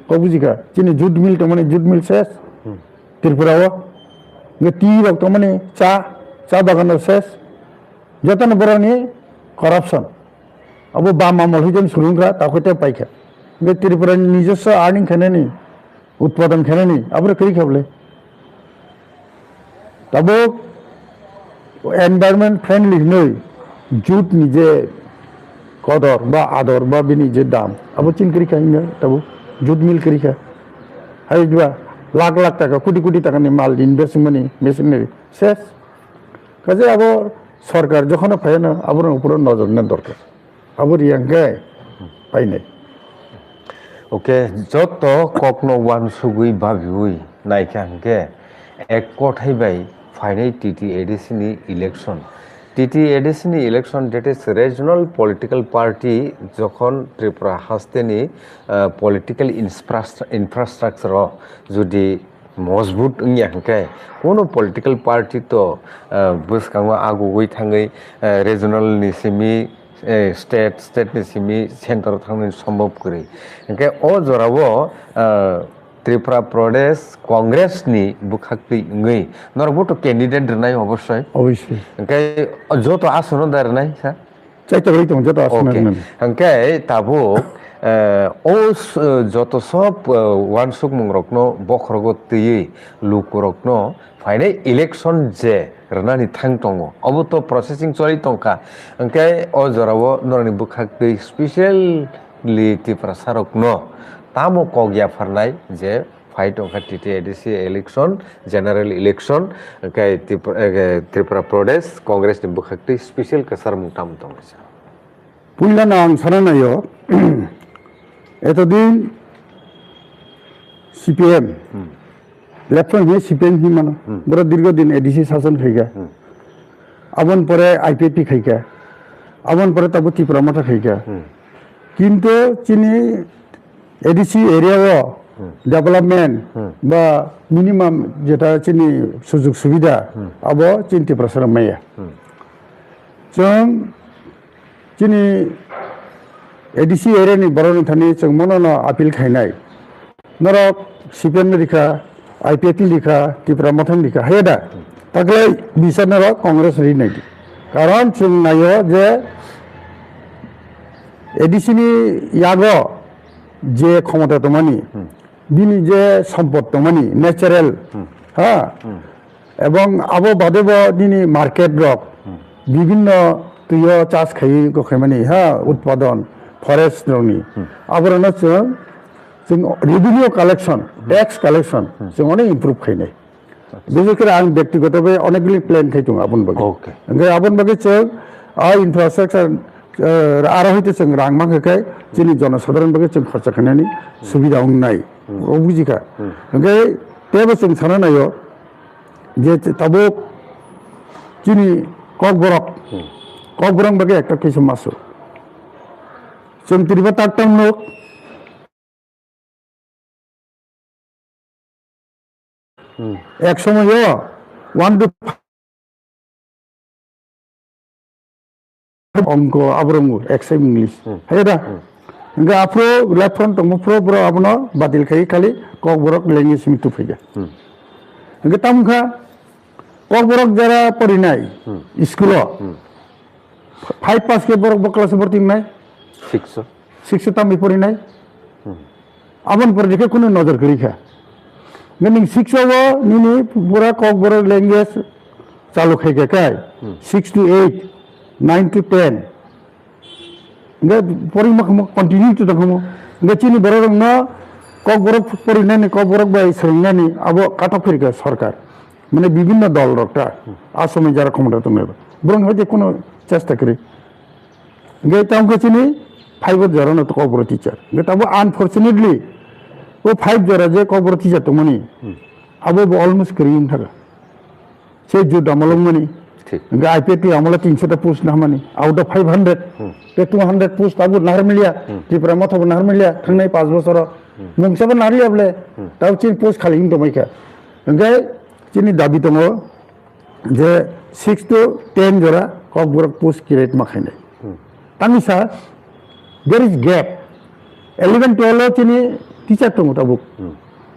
कबुजिका चिनि जुट मिल दंमोन जुट मिल सेस त्रिपुराव ती रक दंमोन चा बागान सेस जतन बरनि करापसन अब बामा मलहिजन सुरुंग्रा ताखोते पाइखा त्रिपुरानि নিজস্ব आर्निंग खानानि उत्पादन खानानि आबरे करि खाबले तबो एनवायरनमेंट फ्रेंडली नई जुट निजे कदर बा आदर बा बिनि जे दाम अब चिन करी खाइना तबो जुट मिल करी खा हाय दिबा लाख लाख टाका कोटी कोटी टाका नि माल इनभेस्टमेंट मेशिनारि शेष काजे अब सरकार যখন পায় না আবার উপর নজর নেন দরকার আবার ইয়াঙ্গে পাই নাই ওকে যত কখনো ওয়ান সুগুই ভাবিউই নাইখাঙ্গে এক কথাই বাই final TTADC election TTADC election date is regional political party যখন ত্রিপুরা হাস্তেনি পলিটিক্যাল ইনফ্রাস্ট্রাকচার যদি মজবুত ইয়াंखे কোনো পলিটিক্যাল পার্টি তো বসকাংवा आगुगै थाङै রিজনাল নিসিমি स्टेटनि सिमी सेन्टाराव थांनानै सम्भव करै ओंखाय अ जरावो त्रिपुरा प्रदेश कांग्रेसनि बुखाक्ति ngै नरबोथ कैंडिडेट रनाय अवश्य ओंखाय जत आसन दारनाय सा চাইতে হই তো যত আসনা ओंखाय ताबो ओ जत सब वानसुक मंग्रकनो बखरगतयै लुकरकनो फाइनाल इलेक्शन जे रनानि थांग दङ अब तो प्रोसेसिंग चलि दंखा ओंखाय अ जरावो नरनि बुखाक्ति स्पेशली त्रिपुरा सारकनो तामो कगिया फारनाय जे फाइट दंखा TTADC इलेक्शन जनरल इलेक्शन ओंखाय त्रिपुरा प्रदेश कांग्रेसनि बुखाक्ति स्पेशल कासार मुंताम दं पुल्लाना आं सानायो এতদিন সিপিএম লেফট হয়ে সিপিএম কি মানো বড় দীর্ঘদিন এডিসি শাসন খাইগা আবন পরে আইপিপি খাইগা আবন পরে তাবো ত্রিপুরা মাথা খাইগা কিন্তু চিনি এডিসি এরিয়াও ডেভেলপমেন্ট বা মিনিমাম যেটা চিনি সুযোগ সুবিধা আবো চিন্তি প্রসার মাইয়া जों চিনি एडिसी एरियानि बर'नि थानि जों मन'न आपिल खायनाय नरक सिपिएम लिखा आईपीएफपि लिखा त्रिपुरा मथन लिखा हेदा ताकले बिसरनर कांग्रेस रिनाय कारण जों नायो जे एडिसिनि यागो जे क्षमता दमानि बिनि जे सम्पद दमानि नेचारेल हा এবং আবো বাদেব দিনি মার্কেট রক বিভিন্ন তুইও চাষ খাই গখাইমানি হ্যাঁ উৎপাদন फरेस्ट रंगनि आबरना जों रेभिनिउ कालेक्शन टैक्स कालेक्शन जों अनेक इमप्रुव खायनाय बेनिखायनो आं व्यक्तिगतভাবে अनेकগুলি प्लेन खायदों आबन बागे ओंखाय आबन बागे जों इनफ्रास्ट्राक्चार आरो हयतो जों रां मांखाय जोंनि जनसाधारण बागे जों खरसा खालामनायनि सुबिदा नाय बुजिखा ओंखाय तेबो जों साना नायो जे ताबो जोंनि ककबरक बागे একটা কিছু মাসো जों त्रिपुरा ताकताम लोग एक समय 1 to 5 अंक आबरंगु एक्सेप्ट इंग्लिश है दा Enggak apro left front tong pro pro abono badil kai kali kok borok lengi sim tu fega. Enggak tamkha kok borok jara porinai school 5 pass ke borok boklas berti nai 6 tam porinai abon पर देखे कुनो नजर करी खा ननिंग 6 वो निनी पूरा Kock बरो language चालू खे के काय 6 to 8 9 to 10 nge pori mak continue to dangmo nge chini boro na kok boro pori na ni kok boro bai srengna ni abo kata phirga sarkar মানে বিভিন্ন দল রকটা আসমে যারা ক্ষমতা তুমি বরং হয়তো কোনো চেষ্টা করি গে তামকে চিনি 5 জরা না তো কবর টিচার গে তাবো আনফরচুনেটলি ও 5 জরা যে কবর টিচার তো মনি আবো অলমোস্ট করিম থাকা সে যে দামলং মনি গে আইপিটি আমলা 300 টা পোস্ট না মানি আউট অফ 500 তে 200 পোস্ট আবো নাহার মিলিয়া ত্রিপুরা মথব নাহার মিলিয়া থাংনাই 5 বছর মুংসাবো নারিয়া বলে তাও চিন পোস্ট খালি ইন দমাইকা গে চিনি দাবি দङ যে 6 to 10 জরা ককবরক পোস্ট ক্রিয়েট মাখাইনাই তামিসা there is gap 11 12 চিনি টিচার দङ তাবুক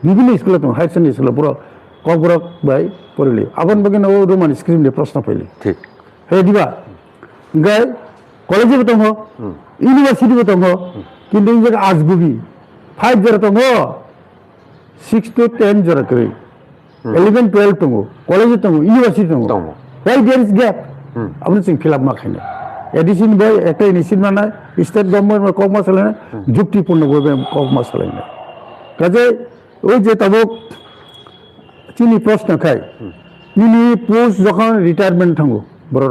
বিভিন্ন স্কুলে দङ হাই সেকেন্ডারি স্কুলে পুরো ককবরক বাই পড়লি আবন বগিন ও রোমান স্ক্রিন দে প্রশ্ন পাইলি ঠিক হে দিবা গায় কলেজে দङ ইউনিভার্সিটি দङ কিন্তু এই জায়গা আজগুবি 5 জরা দङ 6 to 10 জরা কই 11 12 দङ কলেজে দङ ইউনিভার্সিটি দङ why there is gap আপনি সিং ফিল আপ মাখাইনা এডিশন বই একটা ইনিশিয়েটিভ মানে স্টেট গভর্নমেন্ট কক মাসালে না যুক্তিপূর্ণ ভাবে কক মাসালে না কাজে ওই যে তাবুক চিনি প্রশ্ন খাই নিনি পোস্ট যখন রিটায়ারমেন্ট থাঙ্গো বড়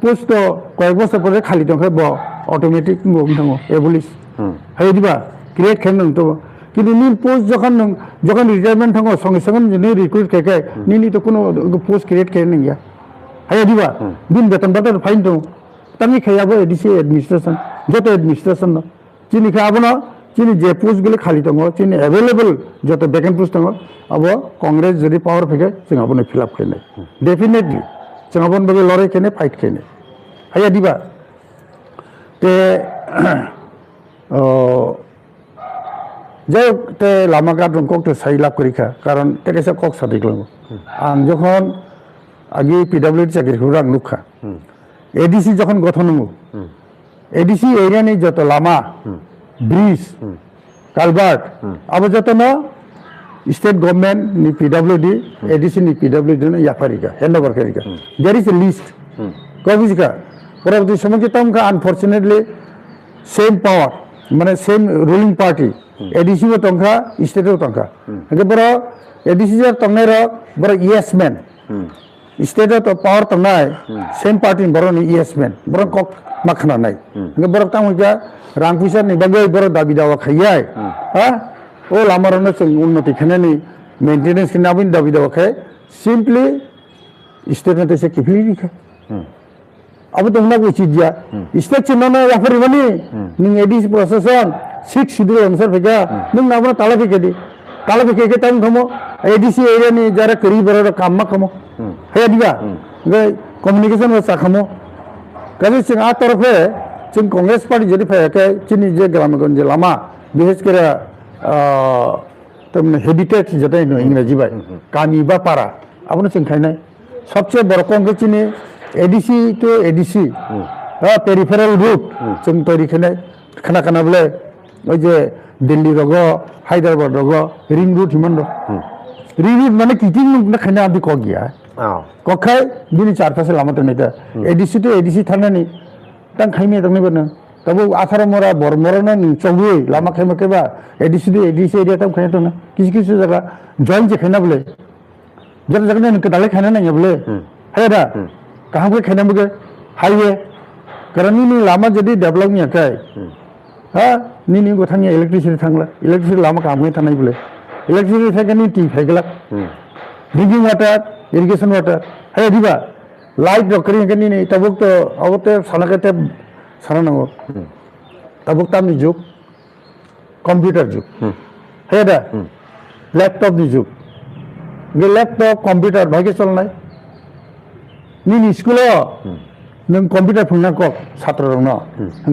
পোস্ট তো কয়েক বছর পরে খালি দং ব অটোমেটিক থাঙ্গো এবলিশ হাই দিবা ক্রিয়েট খেন তো কিন্তু নিন পোস্ট যখন রিটায়ারমেন্ট থাঙ্গো সঙ্গে সঙ্গে নি রিক্রুট কে নিনি তো কোনো পোস্ট ক্রিয়েট খেন নিয়া হাই দিবা দিন বেতন বাটার ফাইন তো তামি খাইয়াবো এডিসি এডমিনিস্ট্রেশন যত এডমিনিস্ট্রেশন না চিনি খাবো না চিনি যে পোস্টগুলি খালি দङ চিনি এভেলেবল যত ভ্যাকেন্ট পোস্ট দङ अब कांग्रेस যদি পাওয়ার ফেকে जों আপনি ফিল আপ খাইনাই डेफिनेटली जों আপন বগে লড়াই খাইনে ফাইট খাইনে হাইয়া দিবা তে যাই তে লামা গাট কক সাই লাভ করিখা কারণ তেকেসা কক সাথে গেলাম আং যখন আগে পিডব্লিউডি চাকরি হুরাং নুখা এডিসি যখন গঠন হবো এডিসি এরিয়ানি যত লামা ব্রিজ কালভার্ট আবার যত না স্টেট গভর্নমেন্ট নি পিডব্লিউডি এডিসি নি পিডব্লিউডি না ইয়াফারিকা হ্যান্ডওভার করিকা দেয়ার ইজ এ লিস্ট কবিজিকা পরবর্তী সময় তমকা আনফরচুনেটলি সেম পাওয়ার মানে সেম রুলিং পার্টি এডিসি ও তংকা স্টেটও তংকা আগে বড় এডিসি যার তংনাই র বড় ইয়েস ম্যান স্টেটে তো পাওয়ার তো নাই সেম পার্টি বড় নি ইয়েস ম্যান বড় কক মাখনা নাই আগে বড় তামকা রাং পয়সা নি বাগে বড় দাবি দাওয়া খাইয়াই হ্যাঁ ও লামারনো जों উন্নতি খানানি মেইনটেনেন্স কে নাবিন দাবি দাওয়া খাই সিম্পলি স্টেটে তো সে কিফলি লিখা अब तो ना कोई चीज या स्टेट चिन्ह ना या फिर बनी निंग एडिस प्रोसेसन 6 शिड्यूल अनुसार फेगा निंग ना अपना ताला फेके दी ताला फेके के टाइम खमो एडीसी एरिया नि जरा करीब बरो काम मा खमो है दिगा गे कम्युनिकेशन व साखमो कभी सिंह आ तरफे जों कांग्रेस पार्टी जदि फेके चिनि जे ग्रामगंज लामा बिहेस करे तमने हेबिटेट जदाय नो इंग्रजी बाय कामी बा पारा आपनो जों खायनाय सबसे बड़ कांग्रेस चिनि एडीसी तो एडीसी पेरिफेराल रूट जों तैरि खानाय खाना खाना बोले ओइ जे दिल्ली रग हायद्राबाद रग रिंग रूट हिमन रिंग रूट माने किटिंग ना खाना आदि क गया कखाय दिनि चार पासे लामा तो नैता एडीसी तो एडीसी थानानि तां खायमे तंनि बनो तबो आथारा मोरा बरमरना नि चौगुइ लामा खायमे केबा एडीसी तो एडीसी एरिया तां खायतो ना किसी किसी जगह जॉइन जे खाना बोले जन जगह ने कदाले खाना नहीं बोले है दा कहाँ पे खाना बगे हाईवे करनी नी लामा जदी डेवलप नहीं आता है हाँ नी गोथांग इलेक्ट्रिसिटी थांगला इलेक्ट्रिसिटी लामा काम में थानाई बोले इलेक्ट्रिसिटी थे कनी टी फेगला ड्रिंकिंग वाटर इरिगेशन वाटर है दिबा लाइट डॉक्टरी कनी नहीं तबुक तो अब तो साना के साना नंगो तबुक तामनी जुग कंप्यूटर जुग है दा लैपटॉप नी जुग ये लैपटॉप कंप्यूटर भागे चलना नी स्कूल नों कम्पिउटार फोरोंना कक छात्रनो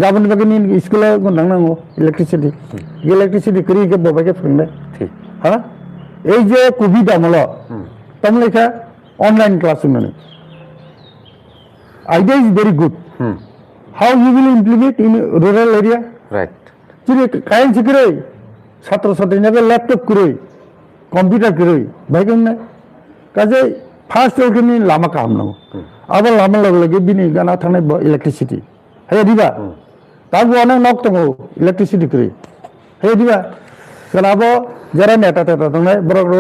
गाबोन बागै नों स्कुलाव गोनांनांगौ इलेक्ट्रिसिटी इलेक्ट्रिसिटी करी के बबाइके फोरोंनाय ঠিক हाँ এই যে কোভিড আমল তামলেখা অনলাইন ক্লাস होनानै idea is very good how you will implement in rural area right jadi kain sikre ছাত্র ছাত্রীকে ল্যাপটপ করে কম্পিউটার করে ভাইগনে কাজে ফার্স্ট ওখানে লামা কামনাंगौ আবার লামা লগে বিনি গানা থানায় ইলেকট্রিসিটি হে দিবা তারপর অনেক নক দङ ইলেকট্রিসিটি করে হে দিবা কারণ যারা নেতা তেতা দङ বড় বড়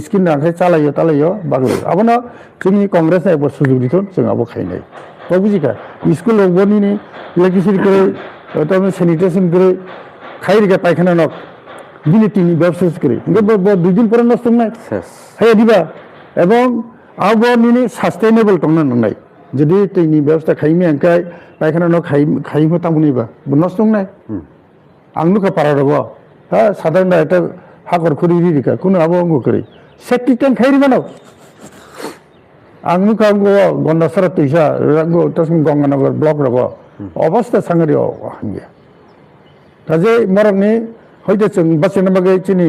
স্কিম রাখে চালাयो তালাयो বাগলো আবনো जोंनि কংগ্রেস এব সুযোগ দিত जों আবো খাইনাय তো বুঝিকা স্কুল বনিনি ইলেকট্রিসিটি করে তবে স্যানিটেশন করে খাইরিকা পায়খানা নক দিনে তিনি ব্যবসা করে দুই দিন পরে নষ্ট নাই হ্যাঁ দিবা এবং আবো নিনি সাস্টেইনেবল টংনা নাই যদি তিনি ব্যবস্থা খাইমি আঙ্কাই পায়খানা নক খাই হতাম নিবা নষ্ট নাই আংনুকা পারা রব হ্যাঁ সাধারণ একটা হাকর খুরি দিকা কোনো আবো অঙ্গ করে সেফটি ট্যাঙ্ক খাইরি বানাও আংনুকা অঙ্গ গন্ডাসরা তৈসা রাঙ্গো তখন গঙ্গানগর ব্লক রব অবস্থা সাংগারি হাঙ্গিয়া কাজে মরকনি হয়তো जों বাঁচানো বাগে চিনি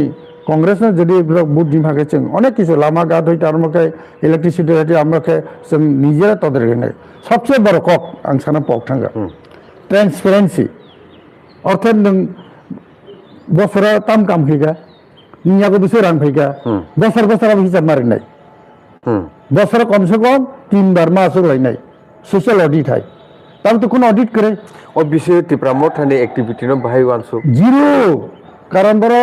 কংগ্রেসনা যদি বুদ্ধি ভাগে जों অনেক কিছু লামা গাদ হইতে আমাকে ইলেকট্রিসিটি হইতে আমাকে जों নিজেরা তাদের এখানে সবচেয়ে বড় কক আং সানা পক থাঙ্গা ট্রান্সপারেন্সি অর্থাৎ नों বছরা তাম কাম ফিগা নিয়াগো বছর রান ফিগা বছর বছর হিসাব মারিনাই বছরে কমসে কম 3 বার মাস লাইনাই সোশ্যাল অডিট হয় তাহলে তো কোন অডিট করে ও বিষয়ে ত্রিপুরা থানে অ্যাক্টিভিটি ন বাহাই ওয়ানসু জিরো কারণ বড়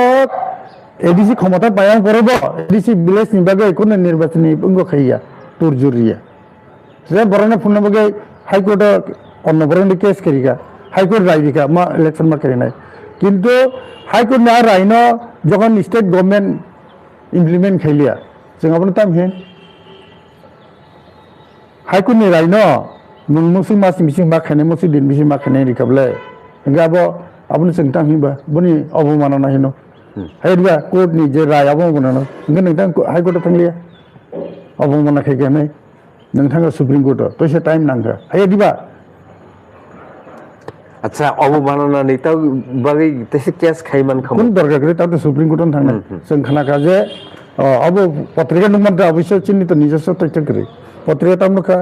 এডিসি ক্ষমতা পাওয়ার পরে এডিসি ভিলেজ নিবাগে কোন নির্বাচনী অঙ্গ খাইয়া তোর জুরিয়া সে বরণ ফোন বাগে হাইকোর্ট অন্য বরণ কেস করিকা হাইকোর্ট রায় দিকা মা ইলেকশন মা করি নাই কিন্তু হাইকোর্ট না রায় ন যখন স্টেট গভর্নমেন্ট ইমপ্লিমেন্ট খাইলিয়া जों আপনি তাম হেন হাইকোর্ট নি রায় ন नों मुसि मास मिसिं मा खाने मुसि दिन मिसिं मा खाने रिकाबले गाबो आपन जों तां हिबा बनि अबमानना हिनो हायदिबा कोर्ट नि जे राय अबमानना नों नोंथां हाइकोर्ट थांलिया अबमानना खायगानै नोंथाङा सुप्रीम कोर्ट तसे टाइम नांगा हायदिबा আচ্ছা অবমাননা নেতা বাগै তেসে কেস খাইমান খাম কোন দরকার করে তাতে সুপ্রিম কোর্ট थांना जों खानाका जे अब पत्रिका नंबर अवश्य चिन्हित নিজস্ব তথ্য করে পত্রিকা তামনকা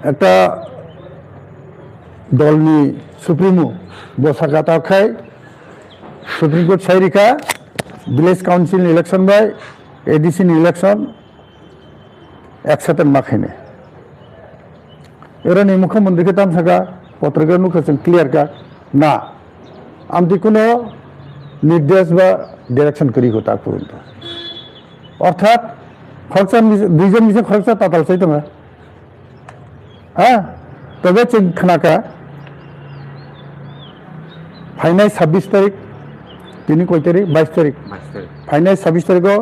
একটা দলনি সুপ্রিমো বসাকা তাখাই সুপ্রিম কোর্ট সাইরিকা ভিলেজ কাউন্সিল ইলেকশন বাই এডিসি ইলেকশন একসাথে মাখাইনে এরা মুখ্যমন্ত্রীকে তাম থাকা পত্রিকার মুখে ক্লিয়ার কা না আমি কোনো নির্দেশ বা ডিরেকশন করি হতা পর্যন্ত অর্থাৎ খরচা দুইজন মিশে খরচা তাতাল চাই তোমরা हाँ तबे जों खोनाका फाइनाल 26 तारिख दिनै कय तारिख 22 तारिख फाइनाल 26 तारिखआव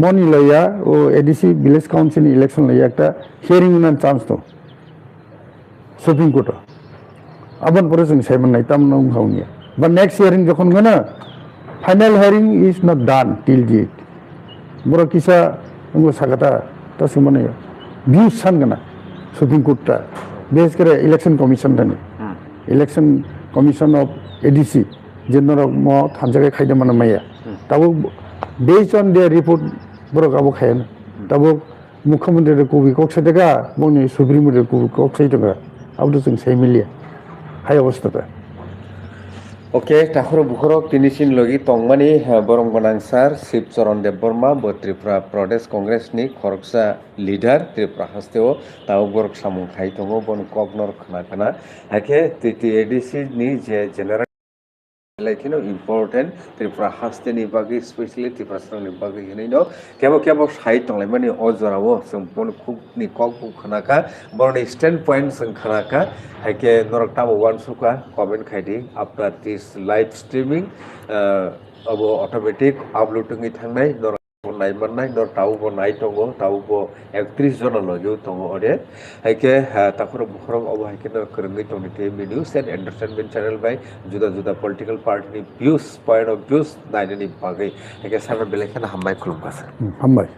मनि लया ओ एडिसि ভিলেজ কাউন্সিল ইলেকশন लया একটা হিয়ারিং होनानै चान्स दं सुप्रीम कोर्ट आबन परे जों सायमन नाय ताम नं हावनिया बा नेक्स्ट हियारिं जखन गनो final hearing is not done till date बरो किसा अंगो सागाता तसे माने ভিউজ सानगना सुप्रीम कोर्ट बेस करे इलेक्शन कमिशन थाने इलेक्शन कमिशन ऑफ एडीसी जेनर म थानजागे खायदे माने माया ताबो बेस्ड ऑन देयर रिपोर्ट बरो गाबो खायन ताबो मुख्यमंत्री को कक्से देगा मनि सुप्रीम कोर्ट को कक्से देगा आबो जों सायमिलिया हाय अवस्था ओके ताखर बुखरक तिनिसिन लगी तंगमानि बरं गोनांसार शिवचरण देबबर्मा ब त्रिपुरा प्रदेश कांग्रेस नि खरगसा लिडार त्रिपुरा हास्तेओ ताव बरक सामुं खाय दङो बन कगनर खनाखना हाके टीटीएडीसी नि जे जेनेरेल लाइकिनो इम्पोर्टेंट त्रिपुरा हास्तेनि बागै स्पेशली त्रिपुरा सरनि बागै हिनैनो केबो साइ तंलाय माने अजरावो जों बन खुबनि कगबु खनाका बरनि स्टैंड पॉइंट जों खनाका हाके नरक ताबो वान सुका कमेंट खायदि आफ्टर दिस लाइव स्ट्रीमिंग अब ऑटोमेटिक अपलोडिंग थांनाय नरक नायमाननाय नर तावबो नाय दङो तावबो 31 जन लजौ दङो अरे हाके ताखर बुखरक अब हाके न करंगै दंनि न्यूज एंड एंटरटेनमेंट चैनल बाय जुदा जुदा political party views point of views नायनायनि बागै हाके सारा बेलेखना हामबाय खुलुमगासिनो हामबाय